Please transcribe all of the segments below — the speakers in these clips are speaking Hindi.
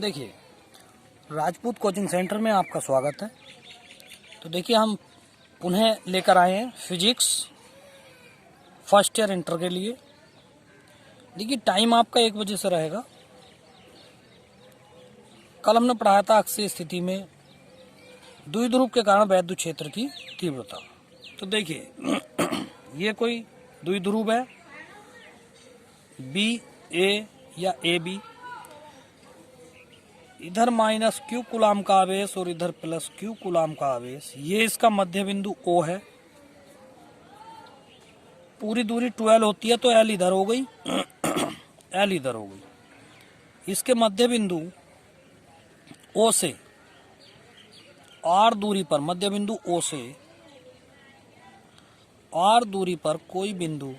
देखिए, राजपूत कोचिंग सेंटर में आपका स्वागत है। तो देखिए, हम पुनः लेकर आए हैं फिजिक्स फर्स्ट ईयर इंटर के लिए। देखिए, टाइम आपका 1 बजे से रहेगा। कल हमने पढ़ाया था अक्षीय स्थिति में द्विध्रुव के कारण वैद्युत क्षेत्र की तीव्रता। तो देखिए ये कोई द्विध्रुव है बी ए या ए बी, इधर माइनस क्यू कूलाम का आवेश और इधर प्लस क्यू कूलाम का आवेश। ये इसका मध्य बिंदु O है। पूरी दूरी 12 होती है तो L इधर हो गई L इधर हो गई। इसके मध्य बिंदु O से R दूरी पर, मध्य बिंदु O से R दूरी पर कोई बिंदु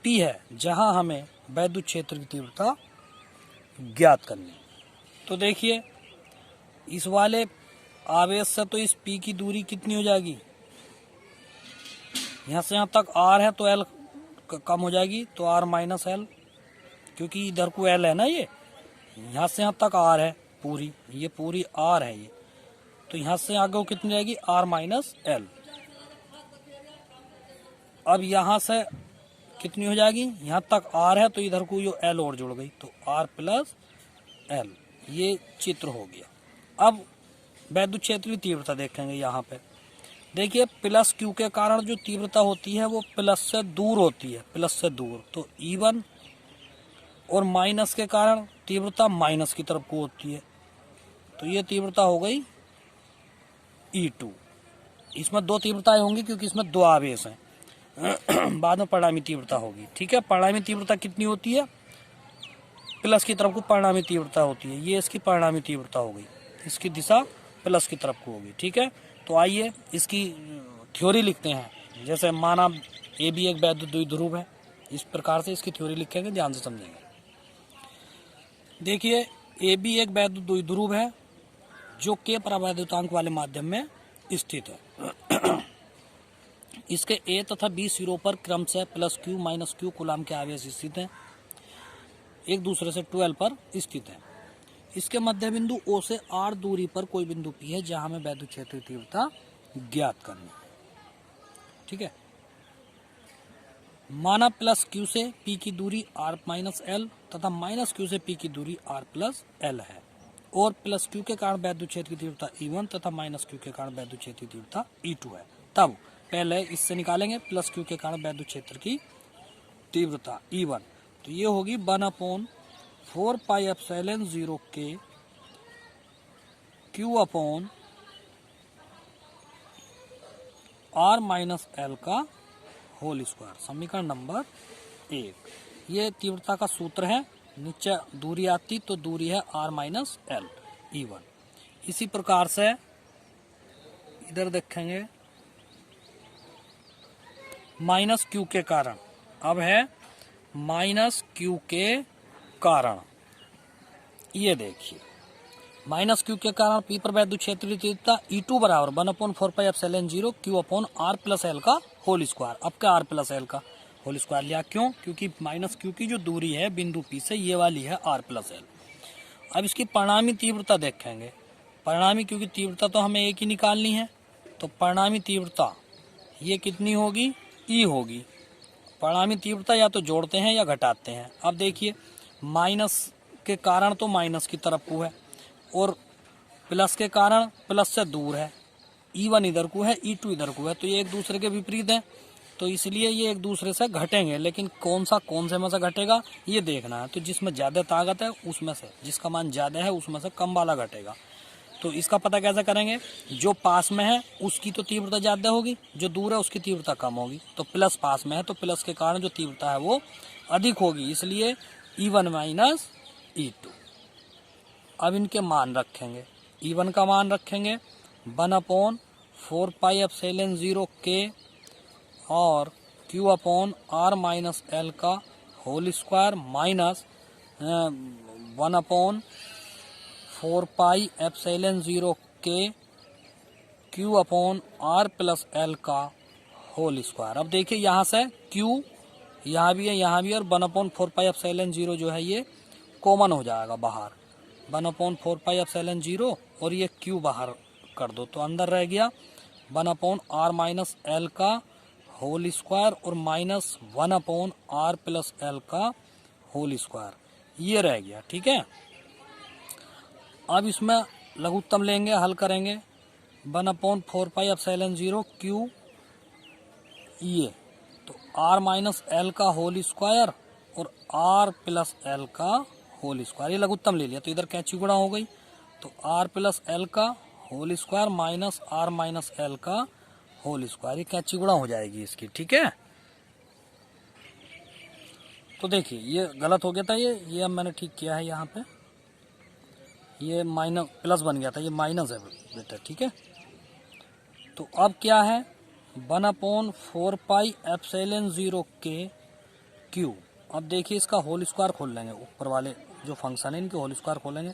P है जहां हमें वैद्युत क्षेत्र की तीव्रता ज्ञात करनी। तो देखिए, इस वाले आवेश से तो इस P की दूरी कितनी हो जाएगी, यहाँ से यहाँ तक R है तो L कम हो जाएगी, तो R माइनस L, क्योंकि इधर को L है ना, ये यहाँ से यहाँ तक R है पूरी, ये पूरी R है ये, तो यहाँ से आगे वो कितनी जाएगी R माइनस L। अब यहाँ से कितनी हो जाएगी, यहाँ तक R है तो इधर को यो L और जुड़ गई, तो R प्लस L। ये चित्र हो गया। अब वैद्युत क्षेत्र की तीव्रता देखेंगे। यहाँ पे देखिए, प्लस क्यू के कारण जो तीव्रता होती है वो प्लस से दूर होती है, प्लस से दूर, तो E1, और माइनस के कारण तीव्रता माइनस की तरफ को होती है, तो ये तीव्रता हो गई E2। इसमें 2 तीव्रताएं होंगी क्योंकि इसमें 2 आवेश हैं बाद में परिणामी तीव्रता होगी। ठीक है, परिणामी तीव्रता कितनी होती है, प्लस की तरफ को परिणामी तीव्रता होती है। ये इसकी परिणामी तीव्रता हो गई, इसकी दिशा प्लस की तरफ को होगी। ठीक है, तो आइए इसकी थ्योरी लिखते हैं। जैसे माना ए बी एक वैद्युत द्विध्रुव है, इस प्रकार से इसकी थ्योरी लिखेंगे, ध्यान से समझेंगे। देखिए, ए बी एक वैद्युत द्विध्रुव है जो के परावैद्युतांक वाले माध्यम में स्थित है। इसके ए तथा बी सिरों पर क्रमशः plus Q minus Q coulomb के आवेश स्थित हैं, एक दूसरे से 12 पर स्थित है। इसके मध्य बिंदु O से R दूरी पर कोई बिंदु P है जहां हमें वैद्युत क्षेत्र की तीव्रता ज्ञात करनी है। ठीक है, माना प्लस Q से P की दूरी R माइनस L तथा माइनस Q से P की दूरी R प्लस L है, और प्लस Q के कारण वैद्युत क्षेत्र की तीव्रता E1 तथा माइनस Q के कारण वैद्युत क्षेत्र की तीव्रता E2 है। तब पहले इससे निकालेंगे प्लस Q के कारण वैद्युत क्षेत्र की तीव्रता E1, तो ये होगी 1/4 पाई एप्सिलॉन 0 के Q upon R minus L का होल स्क्वायर, समीकरण नंबर 1। ये तीव्रता का सूत्र है। नीचे दूरी आती तो दूरी है R माइनस L E1। इसी प्रकार से इधर देखेंगे माइनस Q के कारण, अब है माइनस Q के कारण, ये देखिए माइनस Q के कारण P पर वैद्युत क्षेत्र की तीव्रता E2 बराबर 1/4 pi epsilon 0 Q upon R plus L का होल स्क्वायर। अब क्या R प्लस L का होल स्क्वायर लिया, क्यों, क्योंकि माइनस Q की जो दूरी है बिंदु P से, ये वाली है R प्लस L। अब इसकी परिणामी तीव्रता देखेंगे। परिणामी, क्योंकि तीव्रता तो हमें एक ही निकालनी है, तो परिणामी तीव्रता ये कितनी होगी, E होगी। परिणामी तीव्रता या तो जोड़ते हैं या घटाते हैं। अब देखिए, माइनस के कारण तो माइनस की तरफ को है, और प्लस के कारण प्लस से दूर है। E1 इधर को है, E2 इधर को है, तो ये एक दूसरे के विपरीत है, तो इसलिए ये एक दूसरे से घटेंगे। लेकिन कौन से में से घटेगा ये देखना है। तो जिसमें ज्यादा ताकत है उसमें से, जिसका मान ज्यादा है उसमें से कम वाला घटेगा। तो इसका पता कैसे करेंगे, जो पास में है उसकी तो तीव्रता ज्यादा होगी, जो दूर है उसकी तीव्रता कम होगी। तो प्लस पास में है तो प्लस के कारण जो तीव्रता है वो अधिक होगी, इसलिए E1 माइनस E2। अब इनके मान रखेंगे। E1 का मान रखेंगे 1/4 पाई एप्सिलॉन 0 के और Q upon R minus L का whole square minus 1/4 pi epsilon 0 के Q upon R plus L का होल स्क्वायर। अब देखिए, यहाँ से Q यहाँ भी है, यहाँ भी, और 1/4 पाई एप्सिलॉन 0 जो है ये कॉमन हो जाएगा बाहर, 1/4π0 और ये q बाहर कर दो तो अंदर रह गया 1/r-l का होल स्क्वायर और -1/r+l का होल स्क्वायर, ये रह गया। ठीक है, अब इसमें लघुत्तम लेंगे, हल करेंगे। 1/4π0 q ये तो r-l का होल स्क्वायर और r+l का होल स्क्वायर, ये लघुत्तम ले लिया तो इधर कैंची गुणा हो गई तो r+l का होल स्क्वायर -r-l का होल स्क्वायर, ये कैंची गुणा हो जाएगी इसकी। ठीक है, तो देखिए ये गलत हो गया था, ये अब मैंने ठीक किया है। यहाँ पे ये माइनस प्लस बन गया था, ये माइनस है बेटा। ठीक है, तो अब क्या है 1/4π0 के q। अब देखिए इसका होल स्क्वायर खोल लेंगे, ऊपर वाले जो फंक्शन है इनके होल स्क्वायर खोलेंगे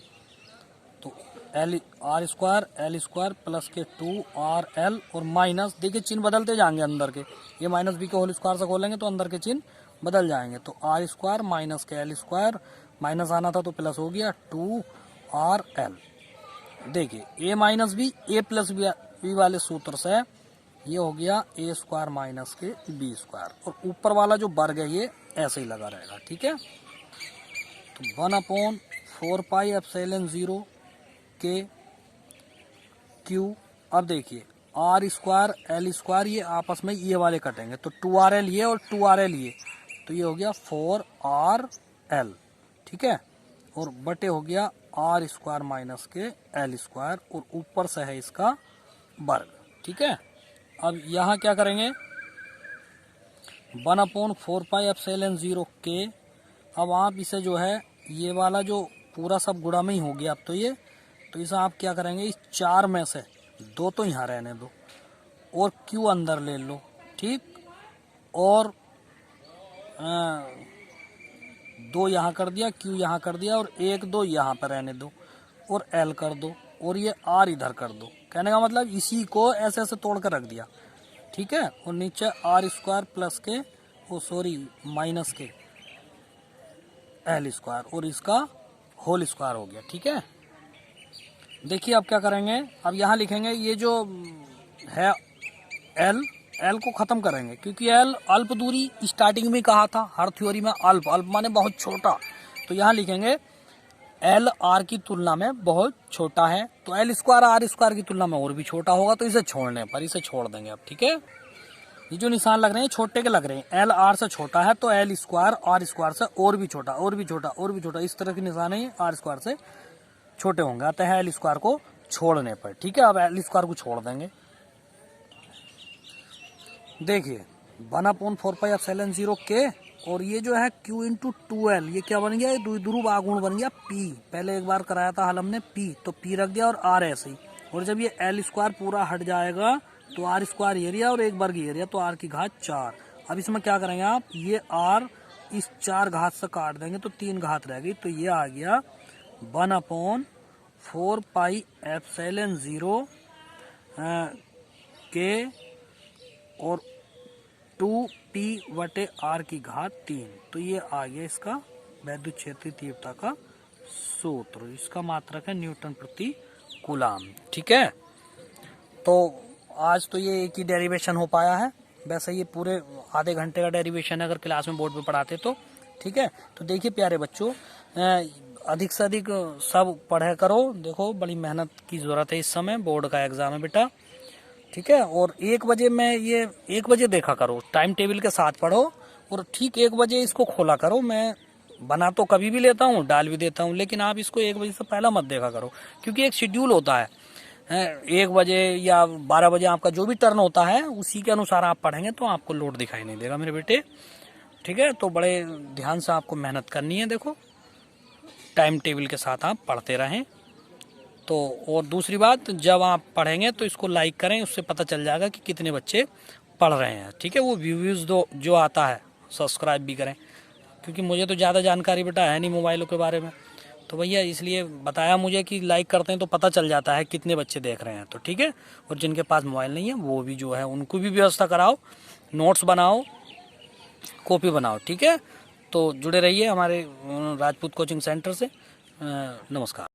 तो r² प्लस के 2rl और माइनस, देखिए चिन्ह बदलते जाएंगे अंदर के, ये माइनस b के होल स्क्वायर से खोलेंगे तो अंदर के चिन्ह बदल जाएंगे तो r² माइनस के l², माइनस आना था तो प्लस हो गया 2rl। देखिए a माइनस b a+b वाले सूत्र से ये हो गया a² माइनस के b² और ऊपर वाला जो वर्ग है ये ऐसे ही लगा रहेगा। ठीक है, तो 1/4π0 के q। अब देखिए r² l² ये आपस में ये वाले कटेंगे तो 2rl ये और 2rl ये, तो ये हो गया 4rl। ठीक है, और बटे हो गया r² माइनस के l² और ऊपर से है इसका वर्ग। ठीक है, अब यहाँ क्या करेंगे 1/4π0 के। अब आप इसे जो है ये वाला जो पूरा सब गुणा में ही हो गया अब तो ये, तो इसे आप क्या करेंगे इस 4 में से 2 तो यहाँ रहने दो और q अंदर ले लो। ठीक, और 2 यहाँ कर दिया, q यहाँ कर दिया और 1 2 यहाँ पर रहने दो और l कर दो और ये r इधर कर दो। कहने का मतलब इसी को ऐसे ऐसे तोड़ कर रख दिया। ठीक है, और नीचे r² प्लस के माइनस के l² और इसका होल स्क्वायर हो गया। ठीक है, देखिए अब क्या करेंगे, अब यहाँ लिखेंगे ये जो है l को खत्म करेंगे क्योंकि l अल्प दूरी स्टार्टिंग में कहा था हर थ्योरी में, अल्प माने बहुत छोटा, तो यहाँ लिखेंगे l r की तुलना में बहुत छोटा है तो l² r² की तुलना में और भी छोटा होगा, तो इसे छोड़ने पर इसे छोड़ देंगे अब। ठीक है, ये जो निशान लग रहे हैं छोटे के लग रहे हैं, l r से छोटा है तो l² r² से और भी छोटा और भी छोटा और भी छोटा, इस तरह के निशान है r² से छोटे होंगे, अतः है l² को छोड़ने पर। ठीक है, अब l² को छोड़ देंगे। देखिए 1/4π0 के और ये जो है q × 2l, ये क्या बन गया, ये द्विध्रुव आघूर्ण बन गया p। पहले एक बार कराया था हल हमने p, तो p रख दिया और r ऐसे ही, और जब ये l² पूरा हट जाएगा तो r² एरिया और 1 वर्ग एरिया तो r की घात 4। अब इसमें क्या करेंगे आप, ये r इस 4 घात से काट देंगे तो 3 घात रह गई, तो ये आ गया 1/4π0 के और 2p/r की घात 3, तो ये आ गया इसका वैद्युत क्षेत्रीय तीव्रता का सूत्र। इसका मात्रक है न्यूटन प्रति कूलाम। ठीक है, तो आज तो ये एक ही डेरिवेशन हो पाया है, वैसे ये पूरे आधे घंटे का डेरिवेशन है अगर क्लास में बोर्ड पे पढ़ाते तो। ठीक है, तो देखिए प्यारे बच्चों, अधिक से अधिक सब पढ़े करो, देखो बड़ी मेहनत की जरूरत है इस समय, बोर्ड का एग्जाम है बेटा। ठीक है, और 1 बजे में ये 1 बजे देखा करो, टाइम टेबल के साथ पढ़ो और ठीक 1 बजे इसको खोला करो। मैं बना तो कभी भी लेता हूँ, डाल भी देता हूँ, लेकिन आप इसको 1 बजे से पहला मत देखा करो क्योंकि एक शेड्यूल होता है 1 बजे या 12 बजे आपका जो भी टर्न होता है उसी के अनुसार आप पढ़ेंगे तो आपको लोड दिखाई नहीं देगा मेरे बेटे। ठीक है, तो बड़े ध्यान से आपको मेहनत करनी है, देखो टाइम टेबल के साथ आप पढ़ते रहें। तो और दूसरी बात, जब आप पढ़ेंगे तो इसको लाइक करें, उससे पता चल जाएगा कि कितने बच्चे पढ़ रहे हैं। ठीक है, वो व्यूज़ जो आता है सब्सक्राइब भी करें क्योंकि मुझे तो ज़्यादा जानकारी बेटा है नहीं मोबाइलों के बारे में, तो भैया इसलिए बताया मुझे कि लाइक करते हैं तो पता चल जाता है कितने बच्चे देख रहे हैं। तो ठीक है, और जिनके पास मोबाइल नहीं है वो भी जो है उनको भी व्यवस्था कराओ, नोट्स बनाओ, कॉपी बनाओ। ठीक है, तो जुड़े रहिए हमारे राजपूत कोचिंग सेंटर से। नमस्कार।